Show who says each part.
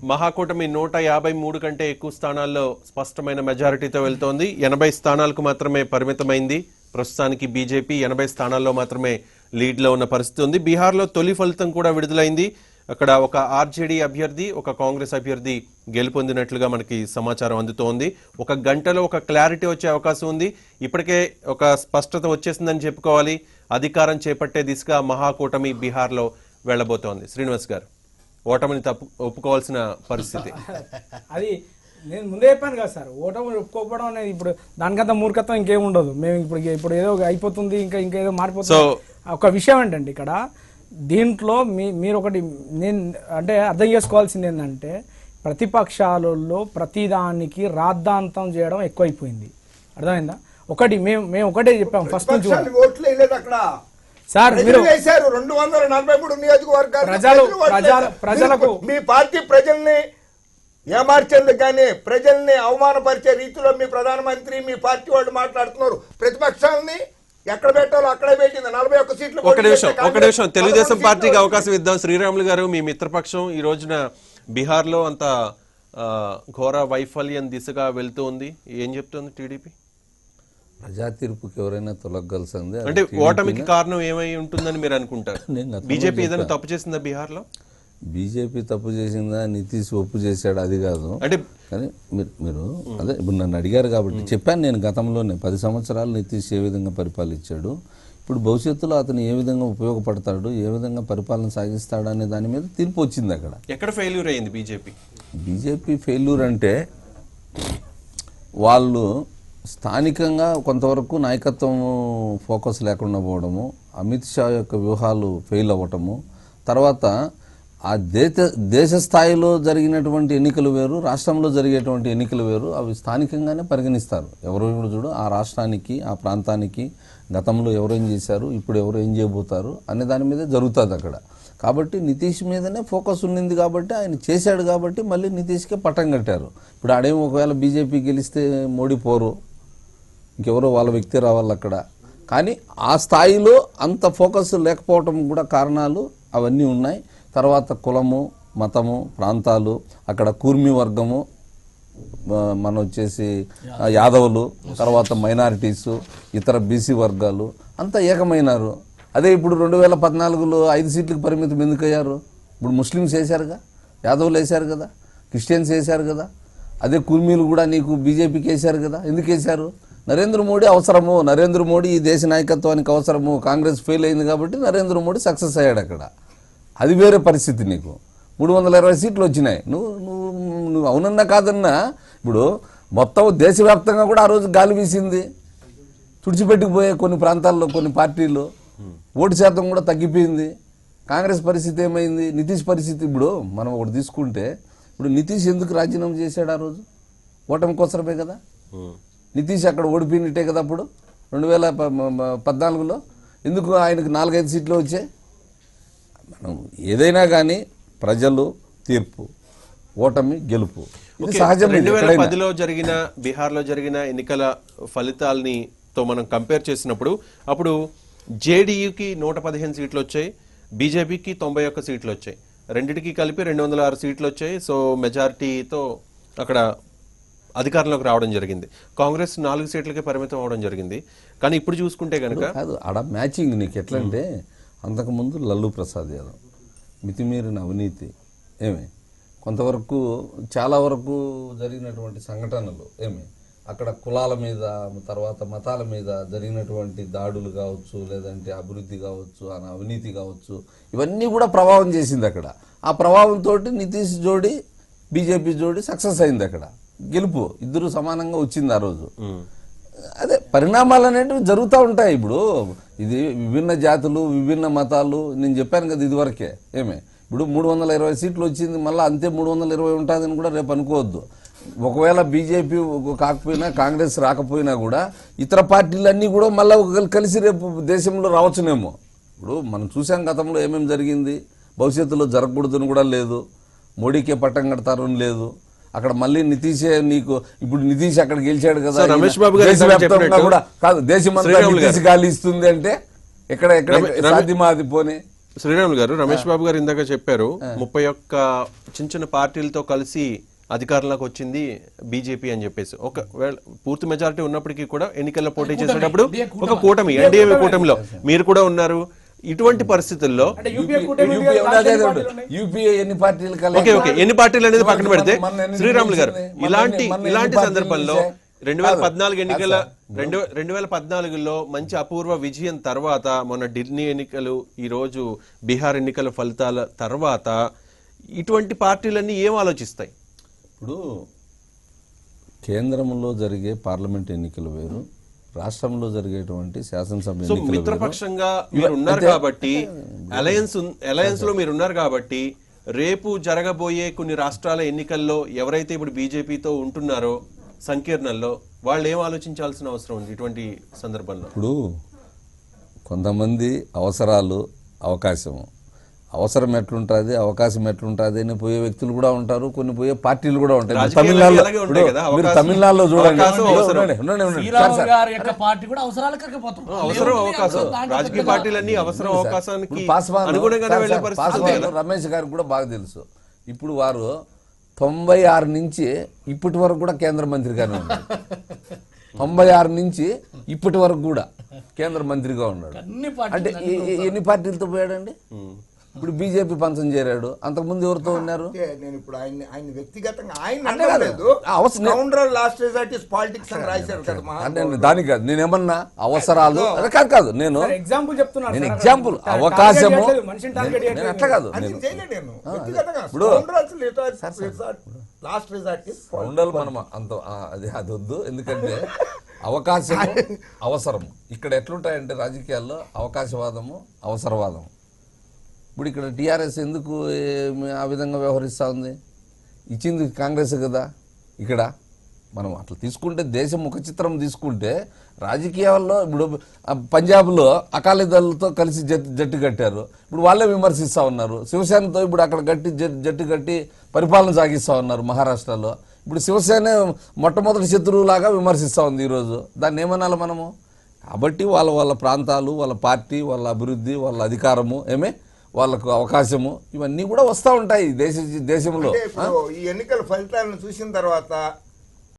Speaker 1: మహాకూటమి 153 కంటే ఎక్కువ స్థానాల్లో స్పష్టమైన మెజారిటీతో వెళ్తోంది. 80 స్థానాలకు మాత్రమే పరిమితమైంది. ప్రస్తుతానికి బీజేపీ 80 స్థానాల్లో మాత్రమే లీడ్లో ఉన్న పరిస్థితి ఉంది. బీహార్లో తొలి ఫలితం కూడా విడుదలైంది. అక్కడ ఒక ఆర్జేడీ అభ్యర్థి, ఒక కాంగ్రెస్ అభ్యర్థి గెలుపొందినట్లుగా మనకి సమాచారం అందుతోంది. ఒక గంటలో ఒక క్లారిటీ వచ్చే అవకాశం ఉంది. ఇప్పటికే ఒక స్పష్టత వచ్చేసిందని చెప్పుకోవాలి. అధికారం చేపట్టే దిశగా మహాకూటమి బీహార్లో వెళ్లబోతోంది. శ్రీనివాస్ గారు, ఓటమిని ఒప్పుకోవాల్సిన పరిస్థితి.
Speaker 2: అది నేను ముందే చెప్పాను కదా సార్, ఓటమి ఒప్పుకోకపోవడం అనేది ఇప్పుడు దానికంత మూర్ఖత్వం ఇంకేం ఉండదు. మేము ఇప్పుడు ఏదో అయిపోతుంది, ఇంకేదో మారిపోతుంది. ఒక విషయం ఏంటంటే ఇక్కడ దీంట్లో మీరు ఒకటి నేను అంటే అర్థం చేసుకోవాల్సింది ఏంటంటే, ప్రతిపక్షాలలో ప్రతిదానికి రాద్ధాంతం చేయడం ఎక్కువైపోయింది. అర్థమైందా? ఒకటి మేము ఒకటే చెప్పాం ఫస్ట్ నుంచి సార్, మీరు
Speaker 3: 243 నియోజకవర్గాలు
Speaker 2: ప్రజలకు
Speaker 3: మీ పార్టీ ప్రజల్ని ఏమార్చేందుకు కానీ ప్రజల్ని అవమానపరిచే రీతిలో మీ ప్రధానమంత్రి మీ పార్టీ వాళ్ళు మాట్లాడుతున్నారు. ప్రతిపక్షాలని ఎక్కడ పెట్టాలో అక్కడే పెట్టింది. 41 సీట్లు.
Speaker 1: ఒక నిమిషం తెలుగుదేశం పార్టీకి అవకాశం ఇద్దాం. శ్రీరాములు గారు, మీ మిత్రపక్షం ఈ రోజున బీహార్లో అంత ఘోర వైఫల్యం దిశగా వెళ్తూ ఉంది. ఏం చెప్తుంది టీడీపీ?
Speaker 4: ప్రజా తీర్పుకి ఎవరైనా తొలగలసింది
Speaker 1: అంటే ఓటమికి కారణం ఏమై ఉంటుందని మీరు అనుకుంటారు? బీజేపీ ఏదైనా తప్పు చేసిందా బీహార్లో?
Speaker 4: బీజేపీ తప్పు చేసిందా, నితీష్ ఒప్పు చేశాడు అది కాదు.
Speaker 1: అంటే
Speaker 4: కానీ మీరు అదే ఇప్పుడు నన్ను అడిగారు కాబట్టి చెప్పాను. నేను గతంలోనే 10 సంవత్సరాలు నితీష్ ఏ విధంగా పరిపాలించాడు, ఇప్పుడు భవిష్యత్తులో అతను ఏ విధంగా ఉపయోగపడతాడు, ఏ విధంగా పరిపాలన సాగిస్తాడు అనే దాని మీద తీర్పు వచ్చింది. అక్కడ
Speaker 1: ఎక్కడ ఫెయిల్యూర్ అయింది బీజేపీ?
Speaker 4: బీజేపీ ఫెయిల్యూర్ అంటే వాళ్ళు స్థానికంగా కొంతవరకు నాయకత్వం ఫోకస్ లేకుండా పోవడము, అమిత్ షా యొక్క వ్యూహాలు ఫెయిల్ అవ్వటము, తర్వాత ఆ దేశ స్థాయిలో జరిగినటువంటి ఎన్నికలు వేరు, రాష్ట్రంలో జరిగేటువంటి ఎన్నికలు వేరు. అవి స్థానికంగానే పరిగణిస్తారు. ఎవరు ఇప్పుడు చూడు ఆ రాష్ట్రానికి ఆ ప్రాంతానికి గతంలో ఎవరేం చేశారు, ఇప్పుడు ఎవరు ఏం చేయబోతారు అనే దాని మీదే జరుగుతుంది అక్కడ. కాబట్టి నితీష్ మీదనే ఫోకస్ ఉన్నింది కాబట్టి ఆయన చేశాడు కాబట్టి మళ్ళీ నితీష్కే పట్టం కట్టారు. ఇప్పుడు ఆడేమో ఒకవేళ బీజేపీ గెలిస్తే మోడీ పోరు, ఇంకెవరో వాళ్ళ వ్యక్తి రావాలి అక్కడ. కానీ ఆ స్థాయిలో అంత ఫోకస్ లేకపోవటం కూడా కారణాలు అవన్నీ ఉన్నాయి. తర్వాత కులము, మతము, ప్రాంతాలు, అక్కడ కూర్మి వర్గము, మన వచ్చేసి యాదవులు, తర్వాత మైనారిటీసు, ఇతర బీసీ వర్గాలు అంతా ఏకమైనారు. అదే ఇప్పుడు 2014లో 5 సీట్లకు పరిమితం ఎందుకు అయ్యారు? ఇప్పుడు ముస్లిమ్స్ వేశారుగా, యాదవులు వేశారు కదా, క్రిస్టియన్స్ వేశారు కదా, అదే కూర్మీలు కూడా నీకు బీజేపీకి వేశారు కదా. ఎందుకు వేశారు? నరేంద్ర మోడీ అవసరము, నరేంద్ర మోడీ ఈ దేశ నాయకత్వానికి అవసరము. కాంగ్రెస్ ఫెయిల్ అయింది కాబట్టి నరేంద్ర మోడీ సక్సెస్ అయ్యాడు అక్కడ. అది వేరే పరిస్థితి. నీకు 320 సీట్లు వచ్చినాయి. నువ్వు అవునన్నా కాదన్నా ఇప్పుడు మొత్తం దేశవ్యాప్తంగా కూడా ఆ రోజు గాలి వీసింది. తుడిచిపెట్టుకుపోయే కొన్ని ప్రాంతాల్లో కొన్ని పార్టీలు ఓటు శాతం కూడా తగ్గిపోయింది. కాంగ్రెస్ పరిస్థితి ఏమైంది? నితీష్ పరిస్థితి ఇప్పుడు మనం ఒకటి తీసుకుంటే, ఇప్పుడు నితీష్ ఎందుకు రాజీనామా చేశాడు? ఆ రోజు ఓటమి కోసమే కదా. నితీష్ అక్కడ ఓడిపోయినట్టే కదా. అప్పుడు 2014లో ఎందుకు ఆయనకు 4-5 సీట్లు వచ్చాయి? మనం ఏదైనా కానీ ప్రజలు తీర్పు, ఓటమి, గెలుపు సహజం.
Speaker 1: 2010లో జరిగిన బీహార్లో జరిగిన ఎన్నికల ఫలితాలతో మనం కంపేర్ చేసినప్పుడు అప్పుడు జేడీయూకి 115 సీట్లు వచ్చాయి, బీజేపీకి 91 సీట్లు వచ్చాయి. రెండింటికి కలిపి 206 సీట్లు వచ్చాయి. సో మెజారిటీతో అక్కడ అధికారంలోకి రావడం జరిగింది. కాంగ్రెస్ 4 సీట్లకే పరిమితం అవడం జరిగింది. కానీ ఇప్పుడు చూసుకుంటే కనుక
Speaker 4: కాదు, ఆడ మ్యాచింగ్ నీకు ఎట్లంటే, అంతకుముందు లల్లు ప్రసాద్ యాదవ్ మితిమీరిన అవినీతి ఏమి, కొంతవరకు చాలా వరకు జరిగినటువంటి సంఘటనలు ఏమి, అక్కడ కులాల మీద తర్వాత మతాల మీద జరిగినటువంటి దాడులు కావచ్చు, లేదంటే అభివృద్ధి కావచ్చు, అవినీతి కావచ్చు, ఇవన్నీ కూడా ప్రభావం చేసింది అక్కడ. ఆ ప్రభావంతో నితీష్ జోడీ, బీజేపీ జోడీ సక్సెస్ అయింది. అక్కడ గెలుపు ఇద్దరు సమానంగా వచ్చింది ఆ రోజు. అదే పరిణామాలు అనేటివి జరుగుతూ ఉంటాయి. ఇప్పుడు ఇది విభిన్న జాతులు, విభిన్న మతాలు, నేను చెప్పాను కదా ఇదివరకే ఏమే, ఇప్పుడు 320 సీట్లు వచ్చింది, మళ్ళీ అంతే 320 ఉంటుందని కూడా రేపు అనుకోవద్దు. ఒకవేళ బీజేపీ కాకపోయినా, కాంగ్రెస్ రాకపోయినా కూడా ఇతర పార్టీలన్నీ కూడా మళ్ళీ కలిసి రేపు దేశంలో రావచ్చునేమో. ఇప్పుడు మనం చూసాం గతంలో ఏమేమి జరిగింది, భవిష్యత్తులో జరగకూడదని కూడా లేదు, మోడీకే పట్టం కడతారని లేదు. అక్కడ మళ్ళీ నితీషే నీకు, ఇప్పుడు నితీష్ అక్కడ గెలిచాడు కదా,
Speaker 1: రమేష్ బాబు గారు
Speaker 4: దేశవ్యాప్తంగా కూడా కాదు, దేశమంతా నితీష్ గాలి ఇస్తుంది అంటే ఎక్కడ సాధ్యమా? అది పోనీ
Speaker 1: శ్రీరాములు గారు, రమేష్ బాబు గారు ఇందాక చెప్పారు 31 చిన్న చిన్న పార్టీలతో కలిసి అధికారంలోకి వచ్చింది బీజేపీ అని చెప్పేసి. ఒకవేళ పూర్తి మెజారిటీ ఉన్నప్పటికీ కూడా ఎన్నికల్లో పోటీ చేసేటప్పుడు ఒక కూటమి, ఎన్డీఏ కూటమిలో మీరు కూడా ఉన్నారు. ఇటువంటి పరిస్థితుల్లో
Speaker 4: యూపీఏ ఎన్ని పార్టీలు
Speaker 1: ఓకే ఎన్ని పార్టీలు అనేది పక్కన పెడితే శ్రీరాములు గారు, ఇలాంటి సందర్భంలో 2014 ఎన్నికల 2014లో మంచి అపూర్వ విజయం తర్వాత, మొన్న ఢిల్లీ ఎన్నికలు, ఈ రోజు బీహార్ ఎన్నికల ఫలితాల తర్వాత ఇటువంటి పార్టీలన్నీ ఏం ఆలోచిస్తాయి?
Speaker 4: ఇప్పుడు కేంద్రంలో జరిగే పార్లమెంట్ ఎన్నికలు వేరు, రాష్ట్రంలో జరిగేటువంటి శాసనసభ
Speaker 1: సో
Speaker 4: ఎన్నికలు వేరు.
Speaker 1: మిత్రపక్షంగా మీరు ఉన్నారు కాబట్టి, అలయన్స్ లో మీరు ఉన్నారు కాబట్టి, రేపు జరగబోయే కొన్ని రాష్ట్రాల ఎన్నికల్లో ఎవరైతే ఇప్పుడు బీజేపీతో ఉంటున్నారో సంకీర్ణంలో, వాళ్ళు ఏం ఆలోచించాల్సిన అవసరం ఉంది ఇటువంటి సందర్భంలో?
Speaker 4: ఇప్పుడు కొంతమంది అవసరాలు, అవకాశము, అవసరం ఎట్లుంటుంది, అవకాశం ఎట్లుంటుంది అని పోయే వ్యక్తులు కూడా ఉంటారు, కొన్ని పోయే పార్టీలు కూడా ఉంటాయి.
Speaker 1: రాజకీయాలు అలాగే ఉంటాయి కదా,
Speaker 4: మీరు
Speaker 1: అవకాశం-
Speaker 4: తమిళనాడులో చూడండి,
Speaker 1: అవకాశం, అవసరం.
Speaker 5: శ్రీరాములు గారి యొక్క పార్టీ కూడా అవసరాలకు పోతుంది.
Speaker 1: అవసరం అవకాశం, రాజకీయ పార్టీలన్నీ అవసరం అవకాశానికి
Speaker 4: పాస్వాన్
Speaker 1: అనుగుణంగానే వెళ్ళే పరిస్థితి ఉంది
Speaker 4: పాస్వాన్
Speaker 1: కదా.
Speaker 4: రమేష్ గారికి కూడా బాగా తెలుసు. ఇప్పుడు వారు 96 నుంచి ఇప్పటి వరకు కూడా కేంద్ర మంత్రిగానే ఉన్నారు. 96 నుంచి ఇప్పటి వరకు కూడా కేంద్ర మంత్రిగా ఉన్నాడు.
Speaker 5: అన్ని
Speaker 4: అంటే ఎన్ని పార్టీలతో పోయాడండి? ఇప్పుడు బీజేపీ పంచం చేరాడు, అంతకుముందు ఎవరితో ఉన్నారు?
Speaker 3: నేను ఇప్పుడు ఆయన వ్యక్తిగతంగా ఆయన
Speaker 4: అంటే కాదు.
Speaker 3: అనలేదు. Scoundrel last result is politics అని రాశారు కదా మా
Speaker 4: అంటే దానికి కాదు, నేనేమన్నా అవసరాలు అదే కాదు, నేను
Speaker 2: ఎగ్జాంపుల్ చెప్తున్నాను
Speaker 4: నేను
Speaker 2: సార్.
Speaker 4: ఎగ్జాంపుల్
Speaker 2: టార్గెట్
Speaker 4: అవకాశము
Speaker 2: చేయట్లేదు, మనిషిని టార్గెట్
Speaker 4: నేను
Speaker 2: చేయట్లేదు.
Speaker 4: అట్లా కాదు,
Speaker 3: అది
Speaker 4: నేను
Speaker 3: చేయలేదు నేను వ్యక్తిగతంగా.
Speaker 4: ఇప్పుడు-
Speaker 3: స్కౌండ్రల్స్ లాస్ట్ రిజల్ట్ ఇస్
Speaker 4: ఉండాలి మనం అంత అది వద్దు. ఎందుకంటే అవకాశము, అవసరం ఇక్కడ ఎట్లుంటాయంటే రాజకీయాల్లో అవకాశవాదము, అవసరవాదము. ఇప్పుడు ఇక్కడ టీఆర్ఎస్ ఎందుకు ఆ విధంగా వ్యవహరిస్తూ ఉంది? ఇచ్చింది కాంగ్రెస్ కదా. ఇక్కడ మనం అట్లా తీసుకుంటే, దేశం ముఖ చిత్రం తీసుకుంటే రాజకీయాల్లో ఇప్పుడు పంజాబ్లో అకాలీదళ్లతో కలిసి జట్టు కట్టారు, ఇప్పుడు వాళ్ళే విమర్శిస్తూ ఉన్నారు. శివసేనతో ఇప్పుడు అక్కడ జట్టు కట్టి పరిపాలన సాగిస్తూ ఉన్నారు మహారాష్ట్రలో. ఇప్పుడు శివసేన మొట్టమొదటి శత్రువులాగా విమర్శిస్తూ ఉంది ఈరోజు. దాన్ని ఏమనాలి మనము? కాబట్టి వాళ్ళ ప్రాంతాలు, వాళ్ళ పార్టీ, వాళ్ళ అభివృద్ధి, వాళ్ళ అధికారము, వాళ్ళకు అవకాశము, ఇవన్నీ కూడా వస్తూ ఉంటాయి దేశంలో.
Speaker 3: అంటే ఇప్పుడు ఈ ఎన్నికల ఫలితాలను చూసిన తర్వాత